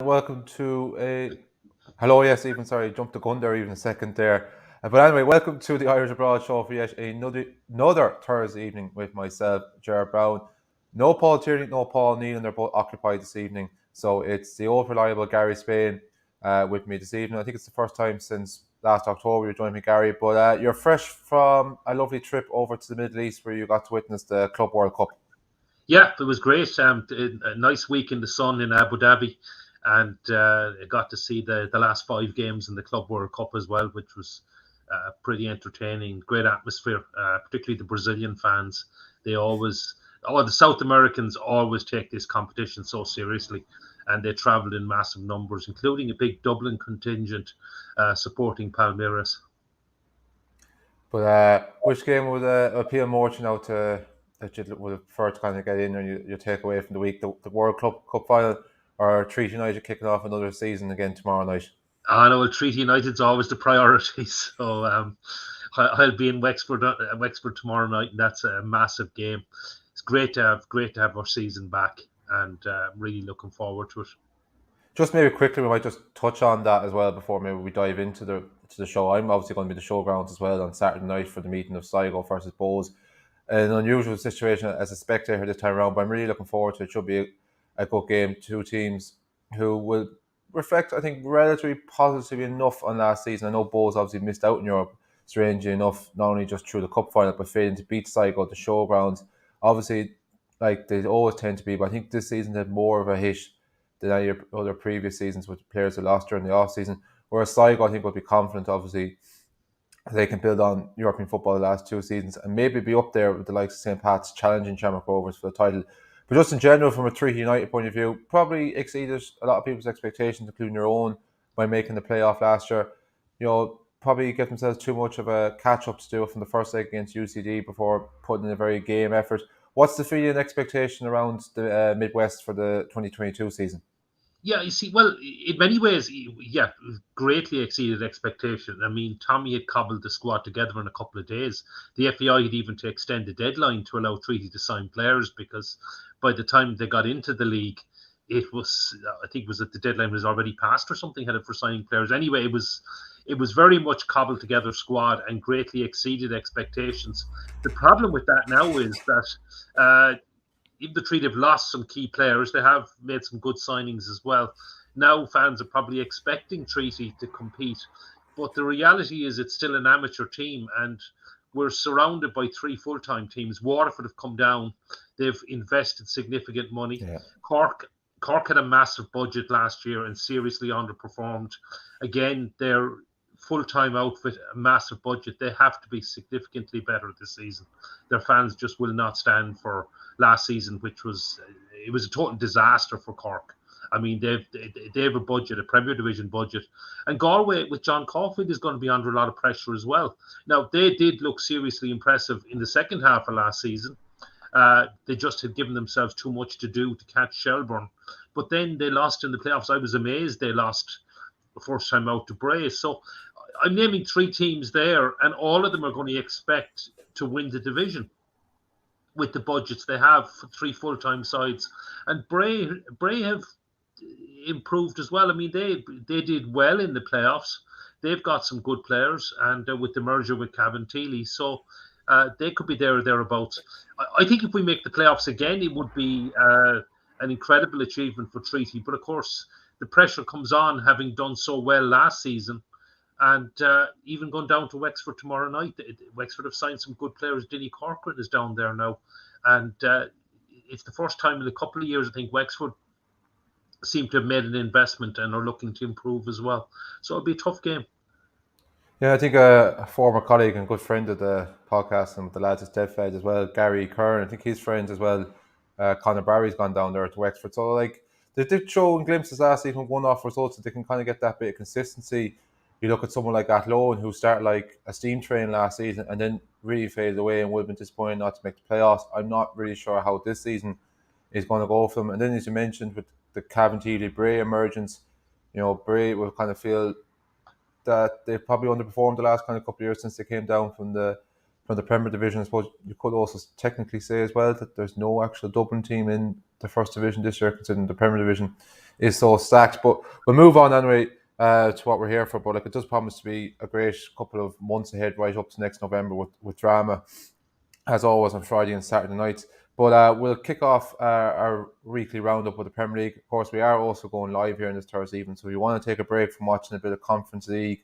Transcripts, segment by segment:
Welcome to a hello. Yes, even sorry, jumped the gun there even a second there. But anyway, welcome to the Irish Abroad show for yet another Thursday evening with myself, Jared Browne. No Paul Tierney, no Paul Neal, they're both occupied this evening. So it's the old reliable Gary Spain with me this evening. I think it's the first time since last October you joined me, Gary. But you're fresh from a lovely trip over to the Middle East where you got to witness the Club World Cup. Yeah, it was great. A nice week in the sun in Abu Dhabi, and I got to see the last five games in the Club World Cup as well, which was pretty entertaining. Great atmosphere, particularly the Brazilian fans. They always, the South Americans always take this competition so seriously, and they travelled in massive numbers, including a big Dublin contingent supporting Palmeiras. But which game would appeal more to you now that you would prefer to kind of get in and you take away from the week, the World Cup final, or Treaty United kicking off another season again tomorrow night? I know Treaty United's always the priority, so I'll be in Wexford tomorrow night, and that's a massive game. It's great to have our season back, and really looking forward to it. Just maybe quickly, we might just touch on that as well before maybe we dive into the show. I'm obviously going to be the showgrounds as well on Saturday night for the meeting of Sligo versus Bowes. An unusual situation as a spectator this time around, but I'm really looking forward to it. It should be a good game. Two teams who will reflect, I think, relatively positively enough on last season. I know Bowes obviously missed out in Europe, strangely enough, not only just through the cup final, but failing to beat Sligo at the showgrounds. Obviously, like they always tend to be, but I think this season had more of a hit than any other previous seasons with players who lost during the off season. Whereas Sligo, I think, will be confident, obviously, they can build on European football the last two seasons and maybe be up there with the likes of St. Pat's challenging Shamrock Rovers for the title. But just in general, from a Treaty United point of view, probably exceeded a lot of people's expectations, including your own, by making the playoff last year. Probably get themselves too much of a catch up to do from the first leg against UCD before putting in a very game effort. What's the feeling and expectation around the Midwest for the 2022 season? Yeah, you see, well, in many ways, yeah, greatly exceeded expectation. I mean, Tommy had cobbled the squad together in a couple of days. The FAI had even to extend the deadline to allow Treaty to sign players because by the time they got into the league, it was, I think, it was that the deadline was already passed or something had it for signing players. Anyway, it was very much cobbled together squad and greatly exceeded expectations. The problem with that now is that even the Treaty have lost some key players, they have made some good signings as well. Now fans are probably expecting Treaty to compete, but the reality is it's still an amateur team, and we're surrounded by three full-time teams. Waterford have come down; they've invested significant money. Yeah. Cork had a massive budget last year and seriously underperformed. Again, they're full-time outfit, a massive budget. They have to be significantly better this season. Their fans just will not stand for last season, which was it was a total disaster for Cork. I mean, they have a budget, a Premier Division budget, and Galway with John Caulfield is going to be under a lot of pressure as well. Now they did look seriously impressive in the second half of last season. They just had given themselves too much to do to catch Shelbourne, but then they lost in the playoffs. I was amazed they lost the first time out to Bray. So I'm naming three teams there, and all of them are going to expect to win the division with the budgets they have for three full-time sides. And Bray have improved as well. I mean, they did well in the playoffs. They've got some good players, and with the merger with Cavan Teely, so they could be there or thereabouts. I think if we make the playoffs again, it would be an incredible achievement for Treaty. But of course, the pressure comes on having done so well last season. And even going down to Wexford tomorrow night, Wexford have signed some good players. Denny Corcoran is down there now, and it's the first time in a couple of years I think Wexford seem to have made an investment and are looking to improve as well. So it'll be a tough game. Yeah, I think a former colleague and good friend of the podcast and with the lads at Steadfed as well, Gary Kern, I think his friends as well, Conor Barry's gone down there to Wexford. So, like, they did show in glimpses last season, one-off results, that they can kind of get that bit of consistency. You look at someone like Athlone, who started like a steam train last season and then really faded away and would have been disappointed not to make the playoffs. I'm not really sure how this season is going to go for them. And then, as you mentioned, with the Cavan Teely Bray emergence, Bray will kind of feel that they've probably underperformed the last kind of couple of years since they came down from the from the Premier Division. I suppose you could also technically say as well that there's no actual Dublin team in the First Division this year, considering the Premier Division is so stacked. But we'll move on anyway to what we're here for. But like, it does promise to be a great couple of months ahead, right up to next November with drama, as always, on Friday and Saturday nights. But we'll kick off our weekly roundup with the Premier League. Of course, we are also going live here on this Thursday evening, so if you want to take a break from watching a bit of Conference League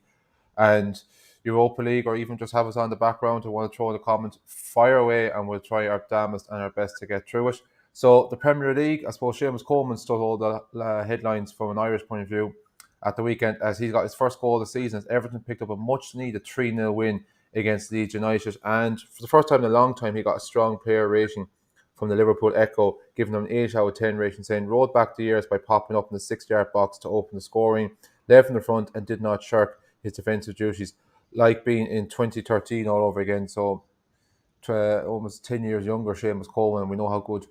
and Europa League, or even just have us on the background or want to throw in the comments, fire away and we'll try our damnest and our best to get through it. So the Premier League, I suppose Seamus Coleman stole all the headlines from an Irish point of view at the weekend, as he got his first goal of the season as Everton picked up a much needed 3-0 win against Leeds United, and for the first time in a long time he got a strong player rating from the Liverpool Echo, giving him an 8 out of 10 rating, saying rode back the years by popping up in the 6-yard box to open the scoring, led from the front and did not shirk his defensive duties, like being in 2013 all over again. So almost 10 years younger Seamus Coleman, and we know how good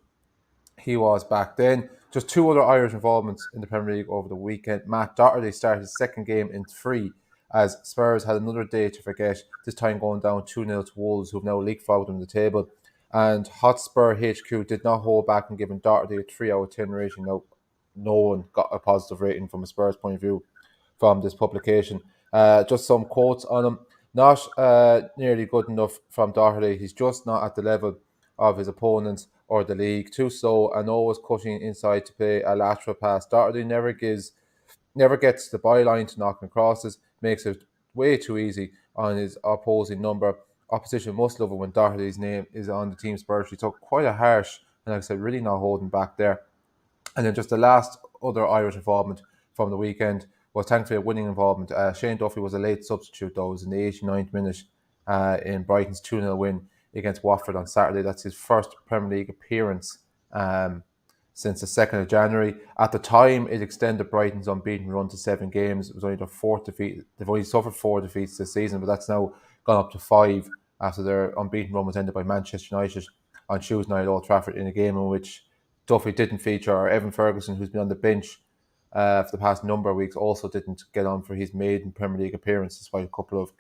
he was back then. Just two other Irish involvements in the Premier League over the weekend. Matt Doherty started his second game in 3 as Spurs had another day to forget, this time going down 2-0 to Wolves, who've now leapfrogged them the table. And Hotspur HQ did not hold back in giving Doherty a 3 out of 10 rating. Now, no one got a positive rating from a Spurs point of view from this publication. Just some quotes on him. Not nearly good enough from Doherty. He's just not at the level of his opponents or the league. Too slow and always cutting inside to play a lateral pass. Doherty never gets the byline to knocking crosses, makes it way too easy on his opposing number. Opposition must love it when Doherty's name is on the team's bird sheet. So quite a harsh, and like I said, really not holding back there. And then just the last other Irish involvement from the weekend was thankfully a winning involvement. Shane Duffy was a late substitute, though. It was in the 89th minute in Brighton's 2-0 win against Watford on Saturday. That's his first Premier League appearance since the 2nd of January. At the time, it extended Brighton's unbeaten run to 7 games. It was only their 4th defeat. They've only suffered 4 defeats this season, but that's now gone up to 5 after their unbeaten run was ended by Manchester United on Tuesday night at Old Trafford in a game in which Duffy didn't feature, or Evan Ferguson, who's been on the bench for the past number of weeks, also didn't get on for his maiden Premier League appearance, despite a couple of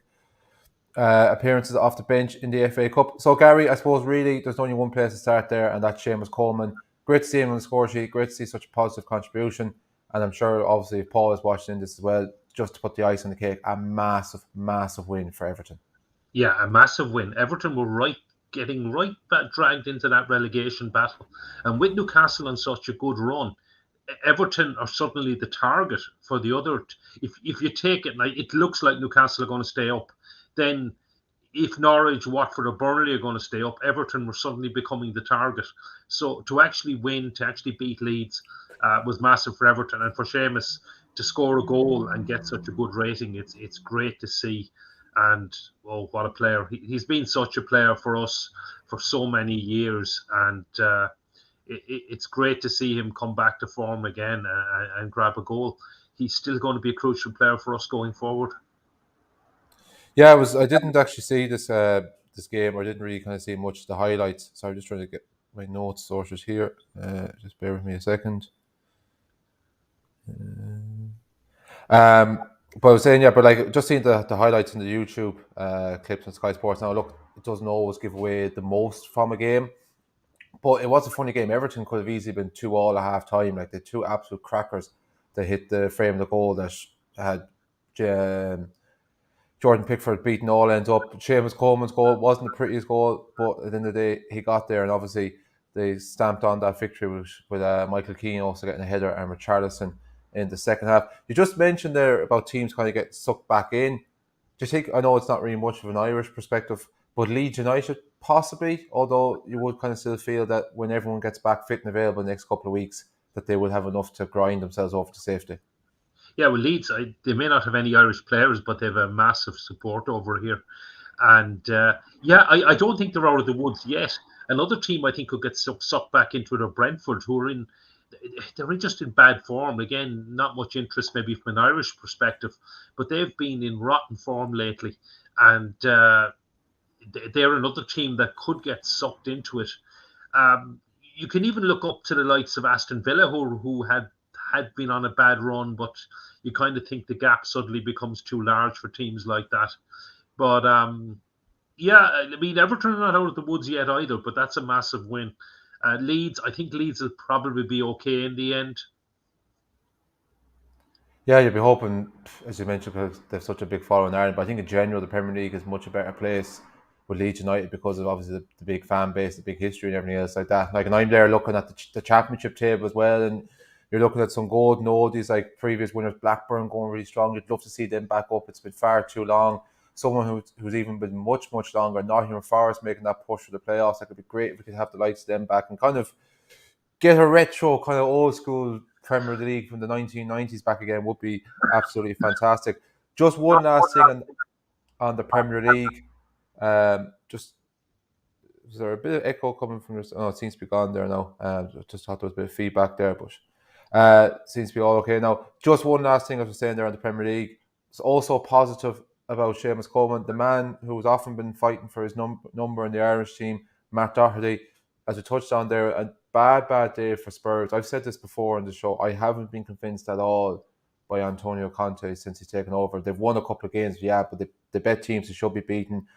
appearances off the bench in the FA Cup. So, Gary, I suppose really there's only one place to start there, and that's Seamus Coleman. Great to see him on the score sheet, great to see such a positive contribution, and I'm sure, obviously, if Paul is watching this as well, just to put the ice on the cake, a massive, massive win for Everton. Yeah, a massive win. Everton were getting right back dragged into that relegation battle. And with Newcastle on such a good run, Everton are suddenly the target for the other. If you take it, like, it looks like Newcastle are going to stay up. Then if Norwich, Watford or Burnley are going to stay up, Everton were suddenly becoming the target. So to actually win, to actually beat Leeds was massive for Everton. And for Seamus to score a goal and get such a good rating, it's great to see. And what a player. He's been such a player for us for so many years, and it's great to see him come back to form again and grab a goal. He's still going to be a crucial player for us going forward. Yeah, I didn't actually see this game, or I didn't really kind of see much of the highlights, so I'm just trying to get my notes sorted here. Just bear with me a second. But I was saying, yeah, but like just seeing the highlights in the YouTube clips on Sky Sports. Now, look, it doesn't always give away the most from a game, but it was a funny game. Everton could have easily been 2-2 at half time. Like, the two absolute crackers that hit the frame of the goal that had Jordan Pickford beating all ends up. Seamus Coleman's goal wasn't the prettiest goal, but at the end of the day, he got there, and obviously they stamped on that victory with Michael Keane also getting a header and Richarlison in the second half. You just mentioned there about teams kind of getting sucked back in. Do you think, I know it's not really much of an Irish perspective, but Leeds United possibly, although you would kind of still feel that when everyone gets back fit and available in the next couple of weeks, that they will have enough to grind themselves over to safety? Yeah, well, Leeds, they may not have any Irish players, but they have a massive support over here. And I don't think they're out of the woods yet. Another team I think could get sucked back into it are Brentford, who are they're just in bad form. Again, not much interest maybe from an Irish perspective, but they've been in rotten form lately. And they're another team that could get sucked into it. You can even look up to the likes of Aston Villa, who had been on a bad run, but you kind of think the gap suddenly becomes too large for teams like that. But Yeah, I mean, Everton are not out of the woods yet either, but that's a massive win. Leeds, I think Leeds will probably be okay in the end. Yeah, you'd be hoping, as you mentioned, because they've such a big following in Ireland. But I think in general, the Premier League is much a better place with Leeds United because of obviously the big fan base, the big history, and everything else like that. Like, and I'm there looking at the championship table as well, and you're looking at some golden oldies like previous winners, Blackburn going really strong. You'd love to see them back up. It's been far too long. Someone who's even been much longer, Nottingham Forest making that push for the playoffs. That could be great if we could have the likes of them back and kind of get a retro kind of old school Premier League from the 1990s back again would be absolutely fantastic. Just one last thing on the Premier League. Just is there a bit of echo coming from this? Oh, it seems to be gone there now. Just thought there was a bit of feedback there, but seems to be all okay now. Just one last thing I was saying there on the Premier League. It's also positive about Seamus Coleman, the man who has often been fighting for his number in the Irish team, Matt Doherty. As we touched on there, a bad day for Spurs. I've said this before in the show. I haven't been convinced at all by Antonio Conte since he's taken over. They've won a couple of games, yeah, but they bet teams who should be beaten.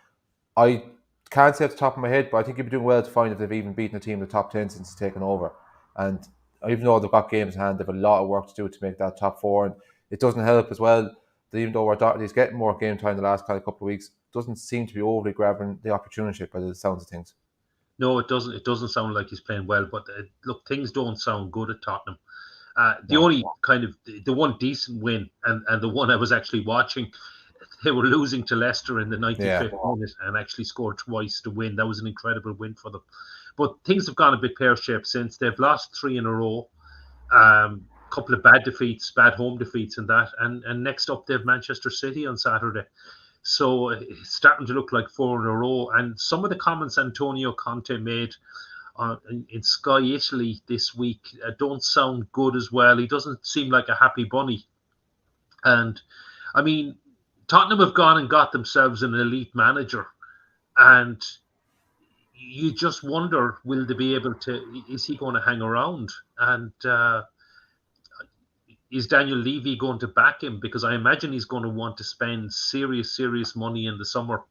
I can't say at the top of my head, but I think you'd be doing well to find if they've even beaten a team in the top 10 since he's taken over. And even though they've got games in hand, they've a lot of work to do to make that top four. And it doesn't help as well that even though Doherty's getting more game time the last kind of couple of weeks, doesn't seem to be overly grabbing the opportunity by the sounds of things. No, it doesn't. It doesn't sound like he's playing well. But look, things don't sound good at Tottenham. The No. only kind of the one decent win, and the one I was actually watching, they were losing to Leicester in the 95th minute and actually scored twice to win. That was an incredible win for them. But things have gone a bit pear-shaped since. They've lost 3 in a row. Couple of bad home defeats and that. And next up, they have Manchester City on Saturday. So it's starting to look like 4 in a row. And some of the comments Antonio Conte made in Sky Italy this week don't sound good as well. He doesn't seem like a happy bunny. And I mean, Tottenham have gone and got themselves an elite manager. And you just wonder, will they be able to, is he going to hang around? And is Daniel Levy going to back him? Because I imagine he's going to want to spend serious money in the summer.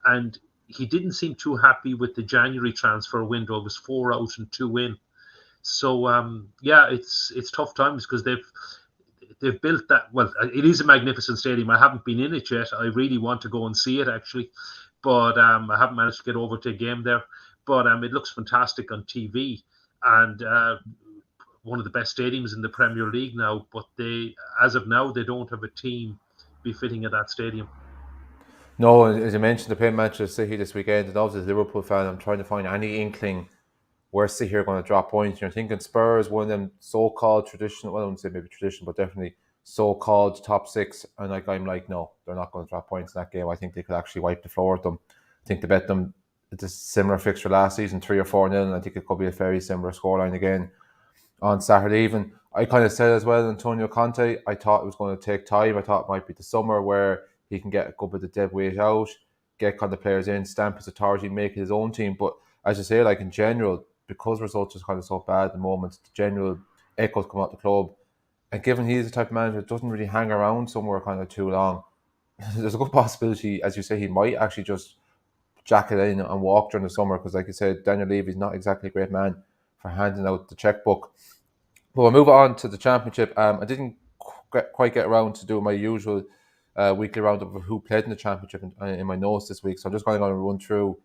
And he didn't seem too happy with the January transfer window. It was 4 out and 2 in. So yeah, it's tough times because they've built that. Well, it is a magnificent stadium. I haven't been in it yet. I really want to go and see it actually, but I haven't managed to get over to a game there. But it looks fantastic on TV, and one of the best stadiums in the Premier League now. But as of now, they don't have a team befitting of that stadium. No, as you mentioned, they play Manchester City this weekend, and obviously as a Liverpool fan, I'm trying to find any inkling where City are going to drop points. You're thinking Spurs, one of them so-called traditional, well, I wouldn't say maybe traditional, but definitely so-called top 6. And I'm like, no, they're not going to drop points in that game. I think they could actually wipe the floor with them. I think they bet them it's a similar fixture last season, 3 or 4-0, and I think it could be a very similar scoreline again on Saturday evening. I kind of said as well, Antonio Conte, I thought it was going to take time. I thought it might be the summer where he can get a good bit of dead weight out, get kind of players in, stamp his authority, make it his own team. But as you say, like in general, because results are kind of so bad at the moment, the general echoes come out the club. And given he's the type of manager that doesn't really hang around somewhere kind of too long, there's a good possibility, as you say, he might actually just jack it in and walk during the summer. Because like you said, Daniel Levy's not exactly a great man for handing out the checkbook. But we'll move on to the Championship. I didn't quite get around to do my usual weekly roundup of who played in the Championship in my notes this week. So I'm just going to run through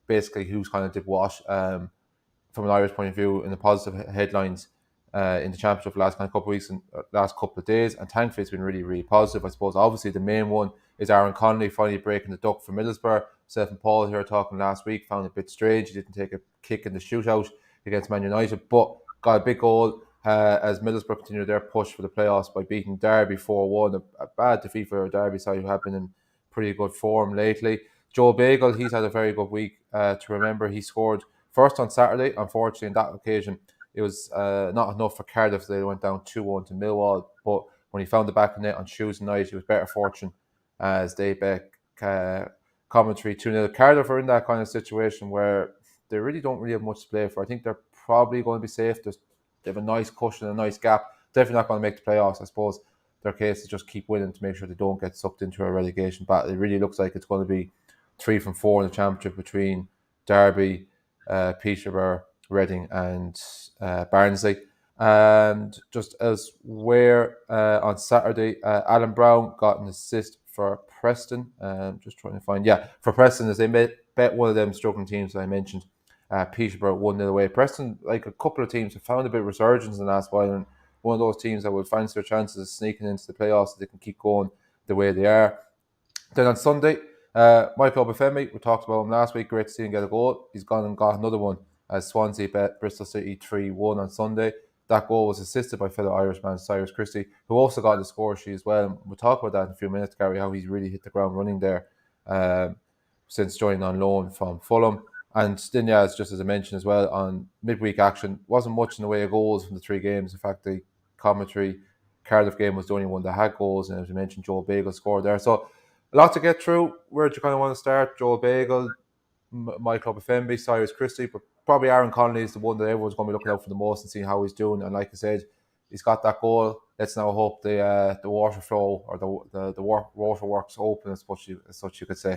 basically who's kind of did what from an Irish point of view in the positive headlines in the Championship for the last kind of couple of weeks and last couple of days. And thankfully it's been really positive. I suppose obviously the main one is Aaron Connolly finally breaking the duck for Middlesbrough. Seth and Paul here talking last week found it a bit strange. He didn't take a kick in the shootout against Man United, but got a big goal as Middlesbrough continued their push for the playoffs by beating Derby 4-1. A bad defeat for a Derby side who have been in pretty good form lately. Joe Bagel, he's had a very good week to remember. He scored first on Saturday. Unfortunately, on that occasion, it was not enough for Cardiff. They went down 2-1 to Millwall. But when he found the back of net on Tuesday night, it was better fortune as they back commentary 2-0. Cardiff are in that kind of situation where they really don't have much to play for. I think they're probably going to be safe. They have a nice cushion, a nice gap. Definitely not going to make the playoffs. I suppose their case is just keep winning to make sure they don't get sucked into a relegation battle. It really looks like it's going to be 3 from 4 in the Championship between Derby, Peterborough, Reading and Barnsley. And just as where on Saturday, Alan Browne got an assist for Preston. Just trying to find, for Preston as they bet one of them struggling teams that I mentioned. Peterborough 1-0 away. Preston, like a couple of teams, have found a bit of resurgence in the last while, and one of those teams that would fancy their chances of sneaking into the playoffs so they can keep going the way they are. Then on Sunday, Michael Obafemi, we talked about him last week. Great to see him get a goal. He's gone and got another one as Swansea bet Bristol City 3-1 on Sunday. That goal was assisted by fellow Irishman Cyrus Christie, who also got the score sheet as well. And we'll talk about that in a few minutes, Gary, how he's really hit the ground running there since joining on loan from Fulham. And then, it's just as I mentioned as well, on midweek action, wasn't much in the way of goals from the 3 games. In fact, the commentary Cardiff game was the only one that had goals, and as we mentioned, Joel Bagel scored there. So a lot to get through. Where do you kind of want to start? Joel Bagel, Michael Obafemi, Cyrus Christie, but probably Aaron Connolly is the one that everyone's going to be looking out for the most and seeing how he's doing. And like I said, he's got that goal. Let's now hope the water flow or the waterworks open, as such you could say.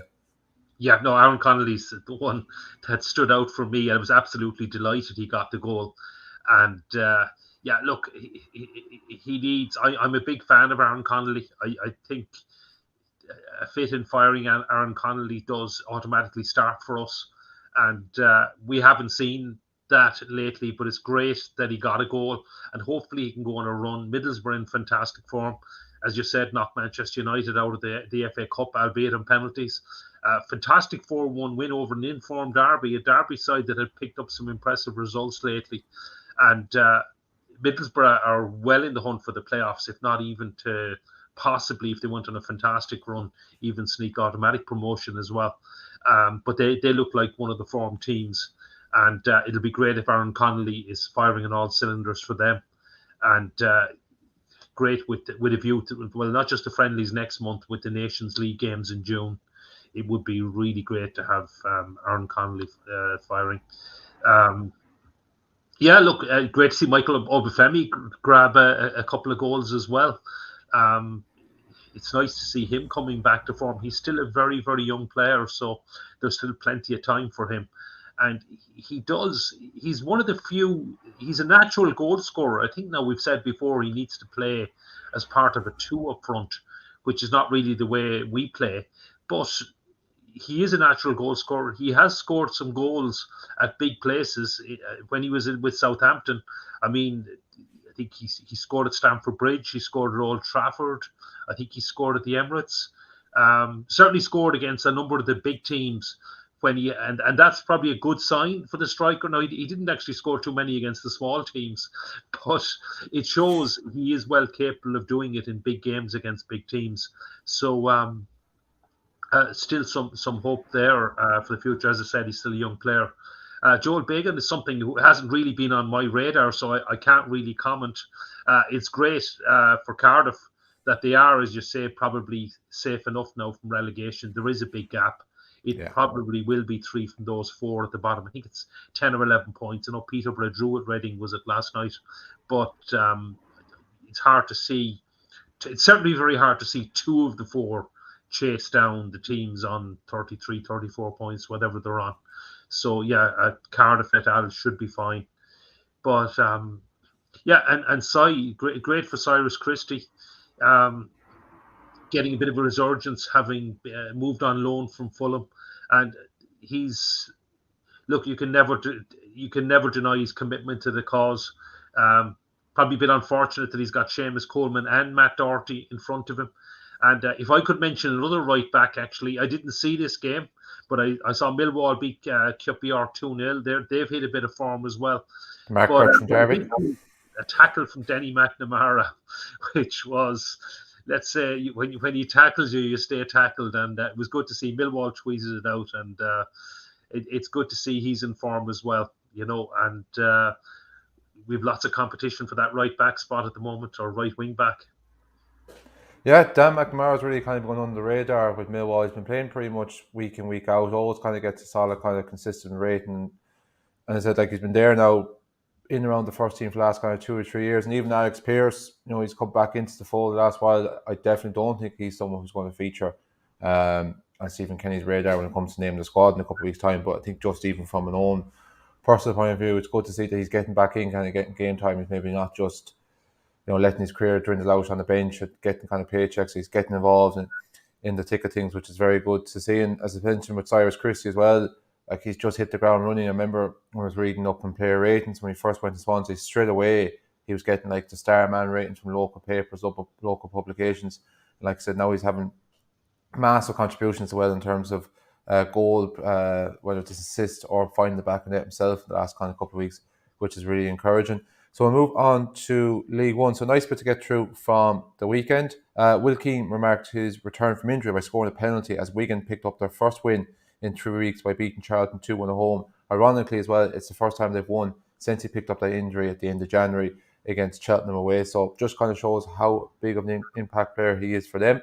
Yeah, no, Aaron Connolly's the one that stood out for me. I was absolutely delighted he got the goal. And look, he needs. I'm a big fan of Aaron Connolly. I think a fit in firing Aaron Connolly does automatically start for us. And we haven't seen that lately, but it's great that he got a goal. And hopefully he can go on a run. Middlesbrough in fantastic form. As you said, knocked Manchester United out of the FA Cup, albeit on penalties. Fantastic 4-1 win over an informed Derby, a Derby side that had picked up some impressive results lately. And Middlesbrough are well in the hunt for the playoffs, if not even to possibly, if they went on a fantastic run, even sneak automatic promotion as well. But they look like one of the form teams. And it'll be great if Aaron Connolly is firing on all cylinders for them. And great with a view to, well, not just the friendlies next month with the Nations League games in June. It would be really great to have Aaron Connolly firing. Great to see Michael Obafemi grab a couple of goals as well. It's nice to see him coming back to form. He's still a very, very young player, so there's still plenty of time for him. And he's one of the few, he's a natural goal scorer. I think now we've said before he needs to play as part of a 2 up front, which is not really the way we play. But he is a natural goal scorer. He has scored some goals at big places when he was with Southampton. I mean, I think he scored at Stamford Bridge. He scored at Old Trafford. I think he scored at the Emirates. Certainly scored against a number of the big teams when and that's probably a good sign for the striker. Now, he didn't actually score too many against the small teams, but it shows he is well capable of doing it in big games against big teams. So still some hope there for the future. As I said, he's still a young player. Joel Bagel is something who hasn't really been on my radar, so I can't really comment. It's great for Cardiff that they are, as you say, probably safe enough now from relegation. There is a big gap. It probably will be 3 from those 4 at the bottom. I think it's 10 or 11 points. I know Peterborough drew at Reading, was it last night? But it's hard to see. It's certainly very hard to see 2 of the 4 chase down the teams on 33, 34 points, whatever they're on. So, Cardiff et al. Should be fine. But, and great for Cyrus Christie. Getting a bit of a resurgence, having moved on loan from Fulham, and you can never deny his commitment to the cause. Probably a bit unfortunate that he's got Seamus Coleman and Matt Doherty in front of him. And if I could mention another right back, actually, I didn't see this game, but I saw Millwall beat QPR 2-0. They've hit a bit of form as well. Mark from Derby. A tackle from Denny McNamara, which was, let's say, when he tackles you, you stay tackled. And it was good to see Millwall tweeted it out. And it's good to see he's in form as well, and we've lots of competition for that right back spot at the moment, or right wing back. Yeah, Dan McNamara's really kind of gone under the radar with Millwall. He's been playing pretty much week in, week out. Always kind of gets a solid, kind of consistent rating. And I said, he's been there now in around the first team for the last kind of 2 or 3 years. And even Alex Pearce, he's come back into the fold the last while. I definitely don't think he's someone who's going to feature. And Stephen Kenny's radar when it comes to naming the squad in a couple of weeks' time. But I think just even from an own personal point of view, it's good to see that he's getting back in, kind of getting game time. He's maybe not just letting his career dwindle out on the bench, or getting kind of paychecks. He's getting involved in the thick of things, which is very good to see. And as I mentioned with Cyrus Christie as well, like he's just hit the ground running. I remember when I was reading up on player ratings when he first went to Swansea, straight away he was getting like the star man ratings from local papers, local publications. And like I said, now he's having massive contributions as well in terms of goal, whether it's assist or finding the back of net himself in the last kind of couple of weeks, which is really encouraging. So we'll move on to League One. So nice bit to get through from the weekend. Will Keane remarked his return from injury by scoring a penalty as Wigan picked up their first win in 3 weeks by beating Charlton 2-1 at home. Ironically as well, it's the first time they've won since he picked up that injury at the end of January against Cheltenham away. So just kind of shows how big of an impact player he is for them.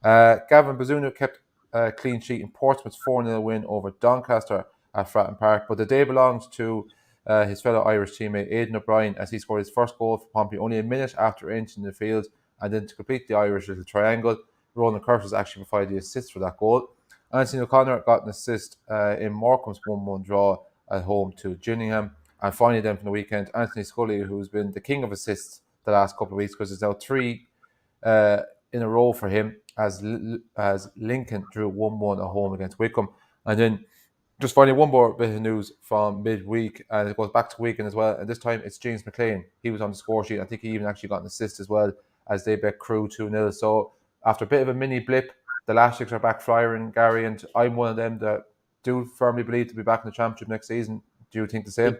Gavin Bazunu kept a clean sheet in Portsmouth's 4-0 win over Doncaster at Fratton Park, but the day belongs to his fellow Irish teammate Aidan O'Brien as he scored his first goal for Pompey only a minute after entering the field. And then to complete the Irish little triangle, Ronan Curtis actually provided the assist for that goal. Anthony O'Connor got an assist in Morecambe's 1-1 draw at home to Gillingham. And finally then from the weekend, Anthony Scully, who's been the king of assists the last couple of weeks, because there's now 3 in a row for him as Lincoln drew 1-1 at home against Wycombe. And then just finally one more bit of news from midweek, and it goes back to Wigan as well, and this time it's James McClean. He was on the score sheet. I think he even actually got an assist as well as they bet Crewe 2-0. So after a bit of a mini blip, the Lashicks are back firing, Gary, and I'm one of them that do firmly believe to be back in the Championship next season. Do you think the same?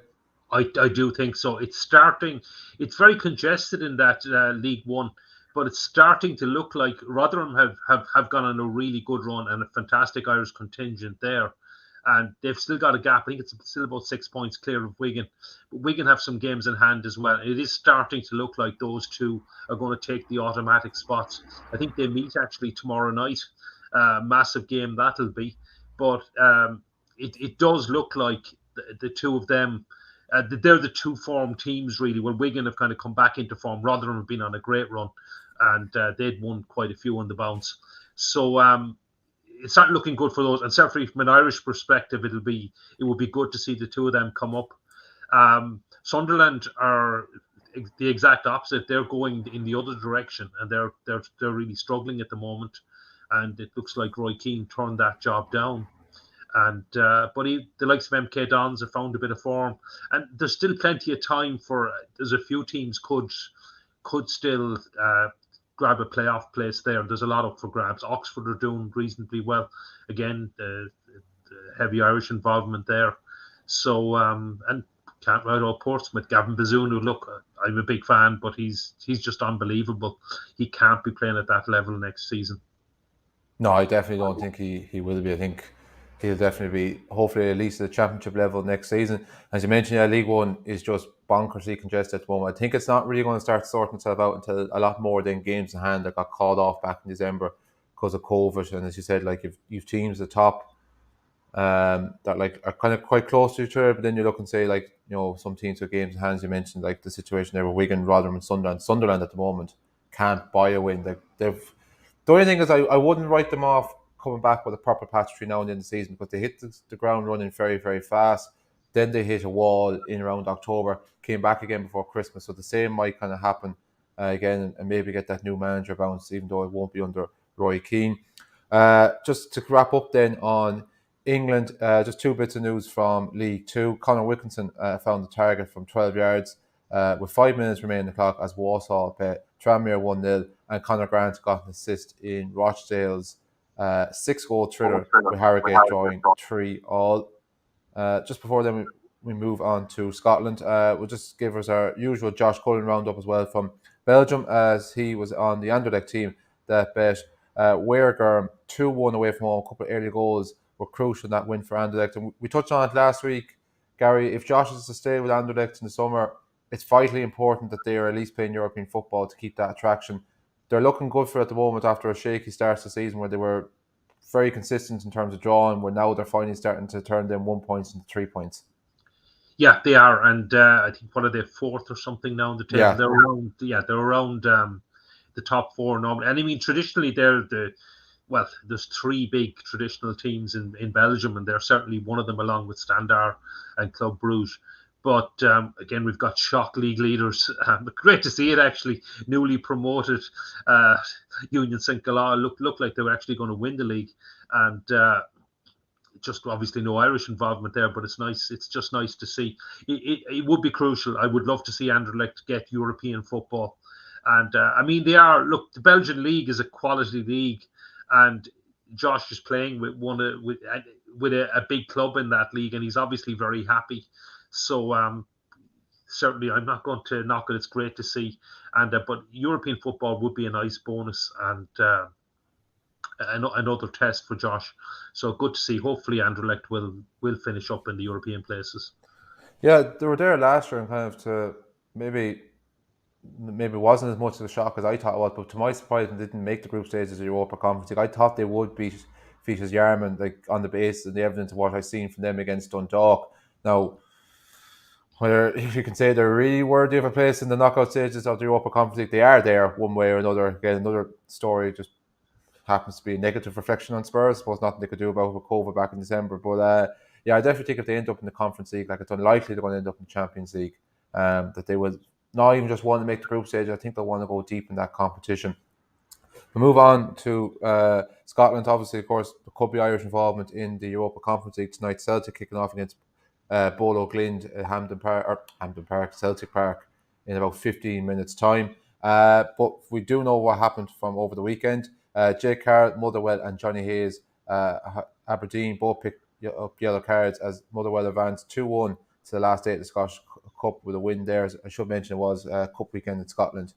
I do think so. It's starting. It's very congested in that League One, but it's starting to look like Rotherham have gone on a really good run and a fantastic Irish contingent there. And they've still got a gap. I think it's still about 6 points clear of Wigan. But Wigan have some games in hand as well. It is starting to look like those two are going to take the automatic spots. I think they meet actually tomorrow night. Massive game that'll be. But it does look like the two of them, they're the two form teams really. Where Wigan have kind of come back into form. Rotherham have been on a great run. And they'd won quite a few on the bounce. So it's not looking good for those, and certainly from an Irish perspective, it would be good to see the two of them come up. Sunderland are the exact opposite; they're going in the other direction, and they're really struggling at the moment. And it looks like Roy Keane turned that job down. And but the likes of MK Dons have found a bit of form, and there's still plenty of time for. There's a few teams could still. Grab a playoff place there. There's a lot up for grabs. Oxford are doing reasonably well. Again, the heavy Irish involvement there. So, and can't write all Portsmouth. Gavin Bazunu, look, I'm a big fan, but he's just unbelievable. He can't be playing at that level next season. No, I definitely don't think he will be. I think he'll definitely be, hopefully, at least at the Championship level next season. As you mentioned, League One is just bonkersly congested at the moment. I think it's not really going to start sorting itself out until a lot more than games in hand that got called off back in December because of COVID. And as you said, like if you've teams at the top that like are kind of quite close to each other, but then you look and say like some teams with games in hand. As you mentioned, like the situation there with Wigan, Rotherham, and Sunderland. Sunderland at the moment can't buy a win. The only thing is I wouldn't write them off coming back with a proper patch tree now and then the season, because they hit the ground running very, very fast. Then they hit a wall in around October, came back again before Christmas. So the same might kind of happen again, and maybe get that new manager bounce, even though it won't be under Roy Keane. Just to wrap up then on England, just 2 bits of news from League Two. Conor Wilkinson found the target from 12 yards with 5 minutes remaining on the clock as Walsall bet Tranmere 1-0, and Conor Grant got an assist in Rochdale's 6-goal thriller with Harrogate drawing 3-3. Just before then we move on to Scotland, we'll just give us our usual Josh Cullen roundup as well from Belgium, as he was on the Anderlecht team that bet Weregerm 2-1 away from home. A couple of early goals were crucial in that win for Anderlecht, and we touched on it last week, Gary. If Josh is to stay with Anderlecht in the summer, it's vitally important that they are at least playing European football to keep that attraction. They're looking good for it at the moment after a shaky start to the season where they were very consistent in terms of drawing, where now they're finally starting to turn them 1 point into 3 points. Yeah, they are, and I think what are they, 4th or something now on the table? Yeah. They're around the top 4 normally, and I mean traditionally they're well, there's three big traditional teams in Belgium, and they're certainly one of them, along with Standard and Club Brugge. But again, we've got shock league leaders. Great to see it, actually. Newly promoted Union Saint-Gala looked like they were actually going to win the league. And just obviously no Irish involvement there, but it's nice. It's just nice to see. It would be crucial. I would love to see Anderlecht get European football. And I mean, they are. Look, the Belgian league is a quality league, and Josh is playing with a big club in that league, and he's obviously very happy. So certainly, I'm not going to knock it. It's great to see, and but European football would be a nice bonus and another test for Josh. So good to see. Hopefully, Anderlecht will finish up in the European places. Yeah, they were there last year, and kind of to maybe it wasn't as much of a shock as I thought it was, but to my surprise, they didn't make the group stages of the Europa Conference League. I thought they would beat Features Yarmouth, like on the basis of the evidence of what I've seen from them against Dundalk. Now, whether you can say they're really worthy of a place in the knockout stages of the Europa Conference League, they are there one way or another. Again, another story just happens to be a negative reflection on Spurs. I suppose nothing they could do about COVID back in December. But yeah, I definitely think if they end up in the Conference League, like it's unlikely they're going to end up in the Champions League, that they will not even just want to make the group stage. I think they'll want to go deep in that competition. We move on to Scotland. Obviously, of course, there could be Irish involvement in the Europa Conference League tonight. Celtic kicking off against Bolo Glynn at Hampden Park, Celtic Park, in about 15 minutes' time. But we do know what happened from over the weekend. Jake Carroll, Motherwell, and Johnny Hayes, Aberdeen, both picked up yellow cards as Motherwell advanced 2-1 to the last day of the Scottish Cup with a win there. I should mention it was Cup weekend in Scotland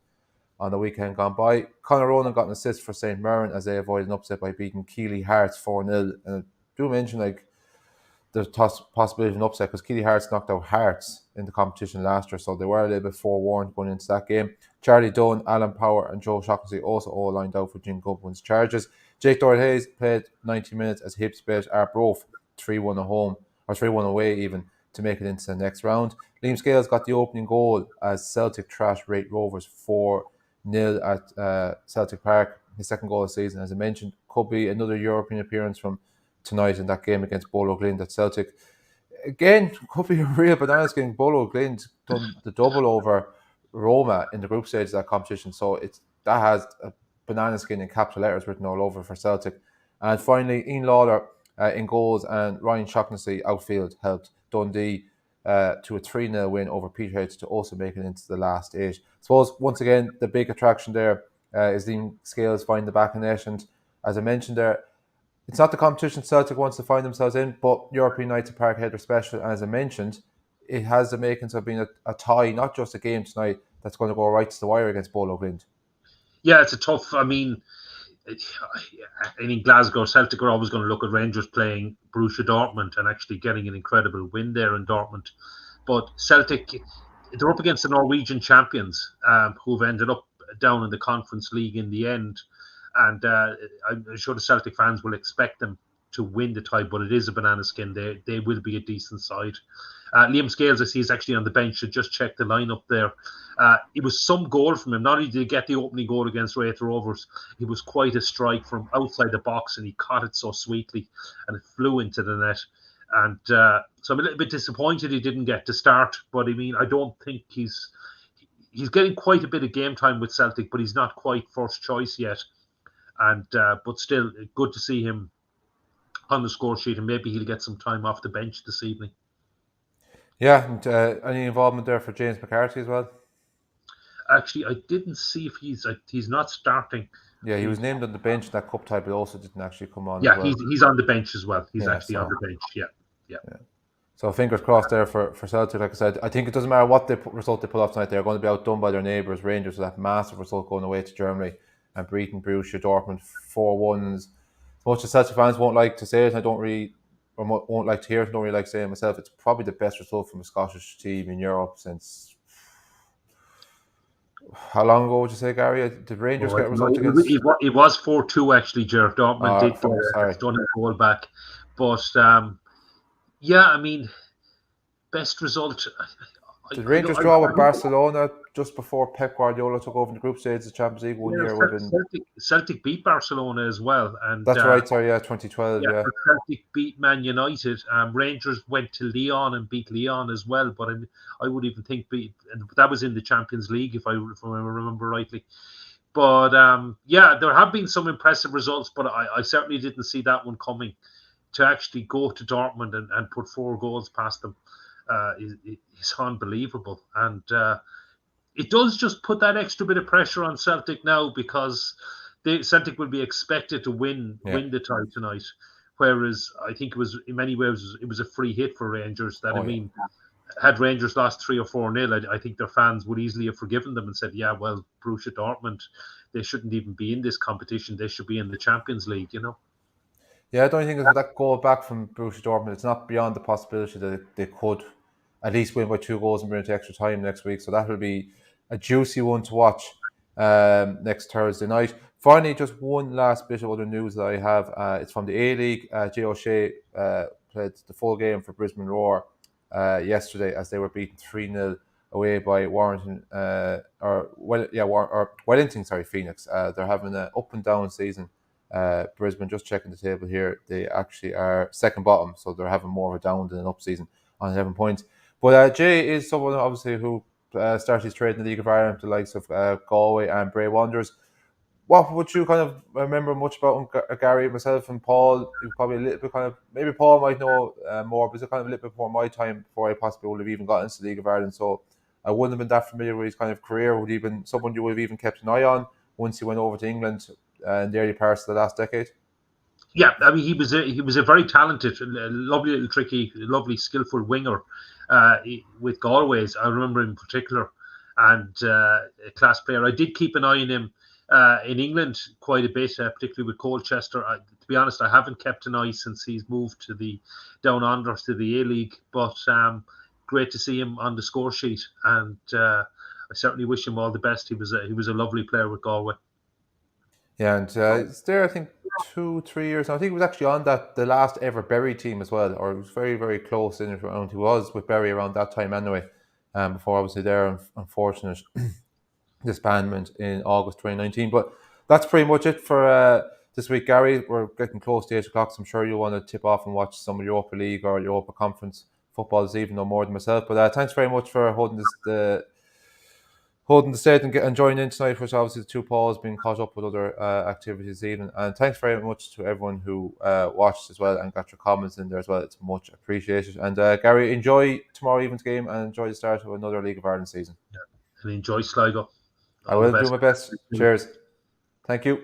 on the weekend gone by. Conor Ronan got an assist for St. Mirren as they avoided an upset by beating Keeley Hearts 4-0. And I do mention the possibility of an upset because Keeley Hearts knocked out Hearts in the competition last year, so they were a little bit forewarned going into that game. Charlie Dunn, Alan Power, and Joe Shaughnessy also all lined out for Jim Goodwin's charges. Jake Doyle-Hayes played 90 minutes as Hibs beat Arbroath 3-1 at home, or 3-1 away even, to make it into the next round. Liam Scales got the opening goal as Celtic trashed Rate Rovers 4-0 at Celtic Park. His second goal of the season, as I mentioned, could be another European appearance from tonight in that game against Bolo Glynn. That Celtic, again, could be a real banana skin. Bolo Glynn's done the double over Roma in the group stage of that competition, so that has a banana skin in capital letters written all over for Celtic. And finally, Ian Lawler in goals and Ryan Shaughnessy outfield helped Dundee to a 3-0 win over Peterhead to also make it into the last 8. I suppose, once again, the big attraction there is Liam Scales finding the back of net, and as I mentioned there, it's not the competition Celtic wants to find themselves in, but European nights at Parkhead are special, and as I mentioned, it has the makings of being a tie, not just a game tonight that's going to go right to the wire against Bolo Glynn. Yeah, it's a tough. I mean, in Glasgow, Celtic are always going to look at Rangers playing Borussia Dortmund and actually getting an incredible win there in Dortmund. But Celtic, they're up against the Norwegian champions who've ended up down in the Conference League in the end. And I'm sure the Celtic fans will expect them to win the tie, but it is a banana skin. They will be a decent side. Liam Scales, I see, is actually on the bench. I just checked the lineup there. It was some goal from him. Not only did he get the opening goal against Wraith Rovers, it was quite a strike from outside the box, and he caught it so sweetly, and it flew into the net. And so I'm a little bit disappointed he didn't get to start. But I mean, I don't think he's getting quite a bit of game time with Celtic, but he's not quite first choice yet. And but still, good to see him on the score sheet, and maybe he'll get some time off the bench this evening. Yeah, and any involvement there for James McCarthy as well? Actually, I didn't see if he's not starting. Yeah, he was named on the bench in that cup tie, but also didn't actually come on. Yeah, as well. he's on the bench as well. He's actually on the bench. Yeah. So fingers crossed there for Celtic. Like I said, I think it doesn't matter what result they pull off tonight. They're going to be outdone by their neighbours, Rangers, with that massive result going away to Germany and beating Borussia Dortmund 4-1. As much as Celtic fans won't like to say it, I don't really, or won't like to hear it, I don't really like saying it myself, it's probably the best result from a Scottish team in Europe since... How long ago would you say, Gary? Did Rangers get a result against... It was 4-2 actually, Jared. Dortmund did done a goal back. But, yeah, I mean, best result... Did Rangers draw with Barcelona just before Pep Guardiola took over the group stage of the Champions League one year? Would have been... Celtic beat Barcelona as well, and that's right. Sorry, 2012. Yeah. Celtic beat Man United. Rangers went to Lyon and beat Lyon as well, but I would even think that was in the Champions League if I remember rightly. But there have been some impressive results, but I certainly didn't see that one coming. To actually go to Dortmund and put 4 goals past them is unbelievable. And it does just put that extra bit of pressure on Celtic now, because Celtic will be expected to win the tie tonight. Whereas I think it was, in many ways, it was a free hit for Rangers. Had Rangers lost 3 or 4-0, I think their fans would easily have forgiven them and said, yeah, well, Borussia Dortmund, they shouldn't even be in this competition. They should be in the Champions League, Yeah, I don't think with that goal back from Borussia Dortmund, it's not beyond the possibility that they could at least win by 2 goals and bring it to extra time next week. So that will be a juicy one to watch next Thursday night. Finally, just one last bit of other news that I have. It's from the A-League. Jay O'Shea played the full game for Brisbane Roar yesterday as they were beaten 3-0 away by Wellington. Phoenix. They're having an up and down season. Brisbane, just checking the table here, they actually are second bottom, so they're having more of a down than an up season on 11 points. But Jay is someone obviously who started his trade in the League of Ireland, the likes of Galway and Bray Wanderers. What would you kind of remember much about Gary, myself, and Paul? You probably a little bit maybe Paul might know more, but it's kind of a little bit before my time, before I possibly would have even got into the League of Ireland. So I wouldn't have been that familiar with his kind of career. Would he have been someone you would have even kept an eye on once he went over to England in the early parts of the last decade? Yeah, I mean, he was a very talented, lovely little tricky, lovely skillful winger with Galway's. I remember in particular, and a class player. I did keep an eye on him in England quite a bit, particularly with Colchester. To be honest, I haven't kept an eye since he's moved to the down under to the A-League, but great to see him on the score sheet, and I certainly wish him all the best. He was a lovely player with Galway. Yeah, and it's there, I think, 2-3 years now. I think he was actually on the last ever Berry team as well, or it was very, very close in it around. He was with Berry around that time anyway, before obviously their unfortunate disbandment in August 2019. But that's pretty much it for this week, Gary. We're getting close to 8 o'clock, so I'm sure you'll want to tip off and watch some of Europa League or Europa Conference football this evening, no more than myself. But thanks very much for holding the state and joining in tonight, which obviously the 2 Pauls being caught up with other activities this evening. And thanks very much to everyone who watched as well and got your comments in there as well. It's much appreciated. And Gary, enjoy tomorrow evening's game and enjoy the start of another League of Ireland season. Yeah. And enjoy Sligo. I will do my best. Cheers. Thank you.